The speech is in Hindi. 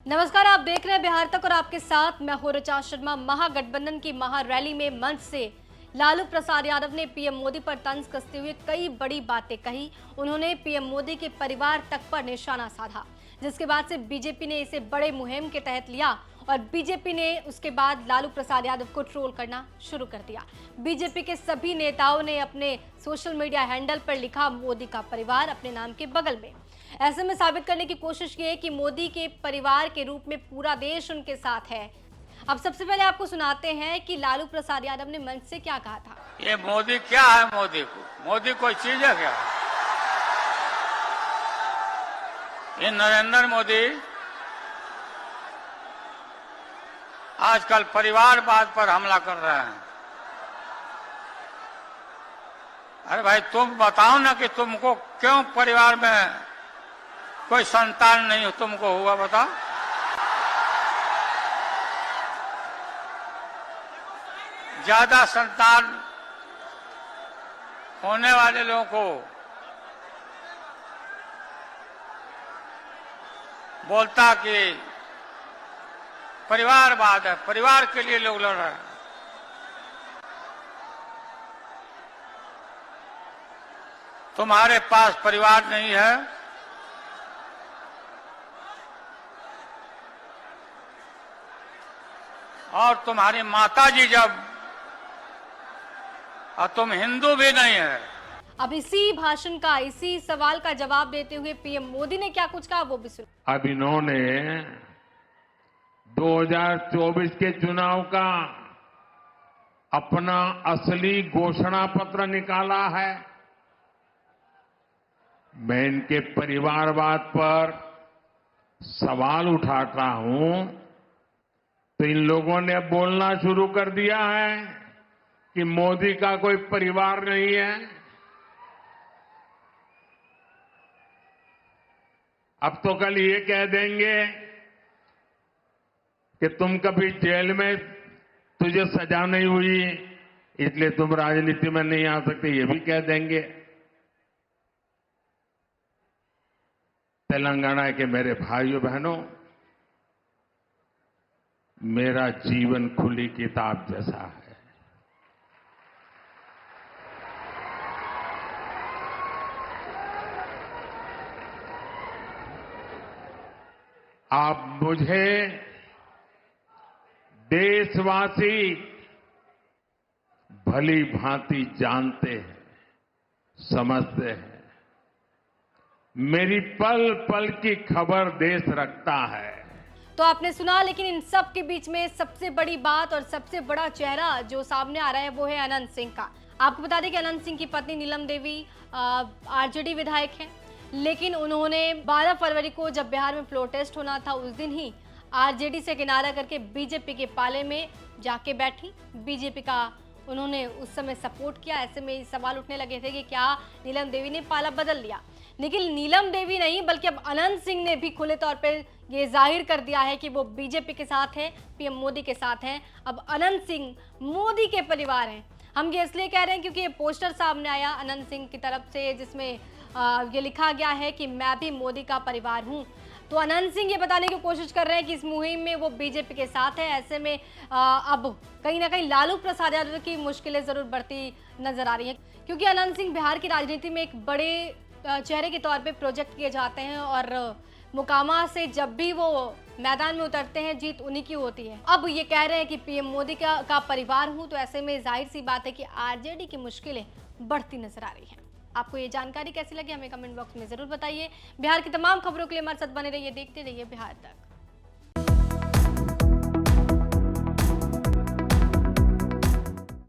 नमस्कार, आप देख रहे हैं बिहार तक और आपके साथ मैं हूं ऋचा शर्मा। महागठबंधन की महारैली में मंच से लालू प्रसाद यादव ने पीएम मोदी पर तंज कसते हुए कई बड़ी बातें कही। उन्होंने पीएम मोदी के परिवार तक पर निशाना साधा, जिसके बाद से बीजेपी ने इसे बड़े मुहिम के तहत लिया और बीजेपी ने उसके बाद लालू प्रसाद यादव को ट्रोल करना शुरू कर दिया। बीजेपी के सभी नेताओं ने अपने सोशल मीडिया हैंडल पर लिखा मोदी का परिवार अपने नाम के बगल में। ऐसे में साबित करने की कोशिश की है कि मोदी के परिवार के रूप में पूरा देश उनके साथ है। अब सबसे पहले आपको सुनाते हैं कि लालू प्रसाद यादव ने मंच से क्या कहा था। ये मोदी क्या है? मोदी कोई चीज है क्या? ये नरेंद्र मोदी आजकल परिवारवाद पर हमला कर रहे हैं। अरे भाई, तुम बताओ ना कि तुमको क्यों परिवार में कोई संतान नहीं तुमको हुआ, बताओ। ज्यादा संतान होने वाले लोगों को बोलता कि परिवारवाद है, परिवार के लिए लोग लड़ रहे हैं। तुम्हारे पास परिवार नहीं है, और तुम्हारी माताजी जब, और तुम हिंदू भी नहीं है। अब इसी भाषण का, इसी सवाल का जवाब देते हुए पीएम मोदी ने क्या कुछ कहा वो भी सुनो। अब इन्होंने 2024 के चुनाव का अपना असली घोषणा पत्र निकाला है। मैं इनके परिवारवाद पर सवाल उठाता हूं तो इन लोगों ने बोलना शुरू कर दिया है कि मोदी का कोई परिवार नहीं है। अब तो कल ये कह देंगे कि तुम कभी जेल में, तुझे सजा नहीं हुई इसलिए तुम राजनीति में नहीं आ सकते, ये भी कह देंगे। तेलंगाना के मेरे भाइयों बहनों, मेरा जीवन खुली किताब जैसा है। आप मुझे देशवासी भली भांति जानते हैं, समझते हैं। मेरी पल पल की खबर देश रखता है। तो आपने सुना, लेकिन इन सब के बीच में सबसे बड़ी बात और सबसे बड़ा चेहरा जो सामने आ रहा है वो है अनंत सिंह का। आपको बता दें कि अनंत सिंह की पत्नी नीलम देवी आरजेडी विधायक हैं, लेकिन उन्होंने 12 फरवरी को जब बिहार में फ्लोर टेस्ट होना था उस दिन ही आरजेडी से किनारा करके बीजेपी के पाले में जाके बैठी। बीजेपी का उन्होंने उस समय सपोर्ट किया। ऐसे में सवाल उठने लगे थे कि क्या नीलम देवी ने पाला बदल लिया। लेकिन नीलम देवी नहीं, बल्कि अब अनंत सिंह ने भी खुले तौर पर ये जाहिर कर दिया है कि वो बीजेपी के साथ हैं, पीएम मोदी के साथ हैं। अब अनंत सिंह मोदी के परिवार हैं। हम ये इसलिए कह रहे हैं क्योंकि ये पोस्टर सामने आया अनंत सिंह की तरफ से, जिसमें ये लिखा गया है कि मैं भी मोदी का परिवार हूँ। तो अनंत सिंह ये बताने की कोशिश कर रहे हैं कि इस मुहिम में वो बीजेपी के साथ है। ऐसे में अब कहीं ना कहीं लालू प्रसाद यादव की मुश्किलें जरूर बढ़ती नजर आ रही हैं, क्योंकि अनंत सिंह बिहार की राजनीति में एक बड़े चेहरे के तौर पे प्रोजेक्ट किए जाते हैं और मुकामा से जब भी वो मैदान में उतरते हैं जीत उन्हीं की होती है। अब ये कह रहे हैं कि पीएम मोदी का परिवार हूं, तो ऐसे में जाहिर सी बात है कि आरजेडी की मुश्किलें बढ़ती नजर आ रही हैं। आपको ये जानकारी कैसी लगी हमें कमेंट बॉक्स में जरूर बताइए। बिहार की तमाम खबरों के लिए हमारे साथ बने रहिए, देखते रहिए बिहार तक।